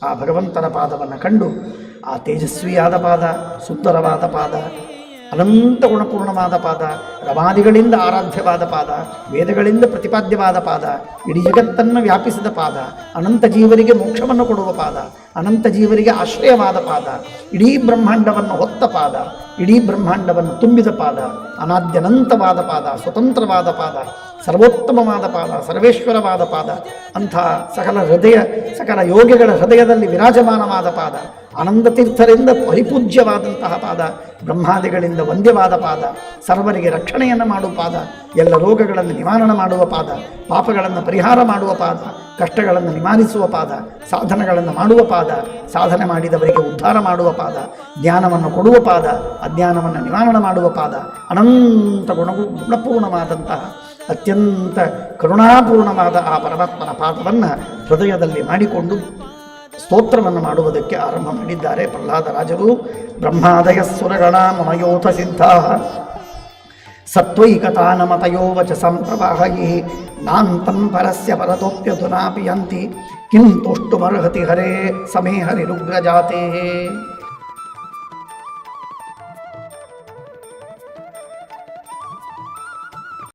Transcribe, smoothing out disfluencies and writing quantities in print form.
ಆ ಭಗವಂತನ ಪಾದವನ್ನು ಕಂಡು ಆ ತೇಜಸ್ವಿಯಾದ ಪಾದ, ಸುಂದರವಾದ ಪಾದ, ಅನಂತ ಗುಣಪೂರ್ಣವಾದ ಪಾದ, ರಮಾದಿಗಳಿಂದ ಆರಾಧ್ಯವಾದ ಪಾದ, ವೇದಗಳಿಂದ ಪ್ರತಿಪಾದ್ಯವಾದ ಪಾದ, ಇಡೀ ಜಗತ್ತನ್ನು ವ್ಯಾಪಿಸಿದ ಪಾದ, ಅನಂತ ಜೀವರಿಗೆ ಮೋಕ್ಷವನ್ನು ಕೊಡುವ ಪಾದ, ಅನಂತ ಜೀವರಿಗೆ ಆಶ್ರಯವಾದ ಪಾದ, ಇಡೀ ಬ್ರಹ್ಮಾಂಡವನ್ನು ಹೊತ್ತ ಪಾದ, ಇಡೀ ಬ್ರಹ್ಮಾಂಡವನ್ನು ತುಂಬಿದ ಪಾದ, ಅನಾದ್ಯನಂತವಾದ ಪಾದ, ಸ್ವತಂತ್ರವಾದ ಪಾದ, ಸರ್ವೋತ್ತಮವಾದ ಪಾದ, ಸರ್ವೇಶ್ವರವಾದ ಪಾದ, ಅಂಥ ಸಕಲ ಯೋಗಿಗಳ ಹೃದಯದಲ್ಲಿ ವಿರಾಜಮಾನವಾದ ಪಾದ, ಆನಂದ ತೀರ್ಥರಿಂದ ಪರಿಪೂಜ್ಯವಾದಂತಹ ಪಾದ, ಬ್ರಹ್ಮಾದಿಗಳಿಂದ ವಂದ್ಯವಾದ ಪಾದ, ಸರ್ವರಿಗೆ ರಕ್ಷಣೆಯನ್ನು ಮಾಡುವ ಪಾದ, ಎಲ್ಲ ರೋಗಗಳನ್ನು ನಿವಾರಣೆ ಮಾಡುವ ಪಾದ, ಪಾಪಗಳನ್ನು ಪರಿಹಾರ ಮಾಡುವ ಪಾದ, ಕಷ್ಟಗಳನ್ನು ನಿವಾರಿಸುವ ಪಾದ, ಸಾಧನೆಗಳನ್ನು ಮಾಡುವ ಪಾದ, ಸಾಧನೆ ಮಾಡಿದವರಿಗೆ ಉದ್ಧಾರ ಮಾಡುವ ಪಾದ, ಜ್ಞಾನವನ್ನು ಕೊಡುವ ಪಾದ, ಅಜ್ಞಾನವನ್ನು ನಿವಾರಣೆ ಮಾಡುವ ಪಾದ, ಅನಂತ ಗುಣಪೂರ್ಣವಾದಂತಹ ಅತ್ಯಂತ ಕರುಣಾಪೂರ್ಣವಾದ ಆ ಪರಮಾತ್ಮನ ಪಾದವನ್ನು ಹೃದಯದಲ್ಲಿ ಮಾಡಿಕೊಂಡು ಸ್ತೋತ್ರವನ್ನು ಮಾಡುವುದಕ್ಕೆ ಆರಂಭ ಮಾಡಿದ್ದಾರೆ ಪ್ರಹ್ಲಾದರಾಜರು. ಬ್ರಹ್ಮಾದಯ ಸುರಗಣ ಮಮಯೋಥ ಸಿದ್ಧಾ ಸತ್ವೈಕತಾನಮತಯೋ ವಚಸಂ ಪ್ರವಾಹೈ ನಾಂತಂ ಪರಸ್ಯ ಪರತೋಪ್ಯಧುನಾಪಿ ಯಂತಿ ಕಿಂ ತುಷ್ಟುಮರ್ಹತಿ ಹರೇ ಸಮೇ ಹರಿರುಗ್ರಜಾತೆ.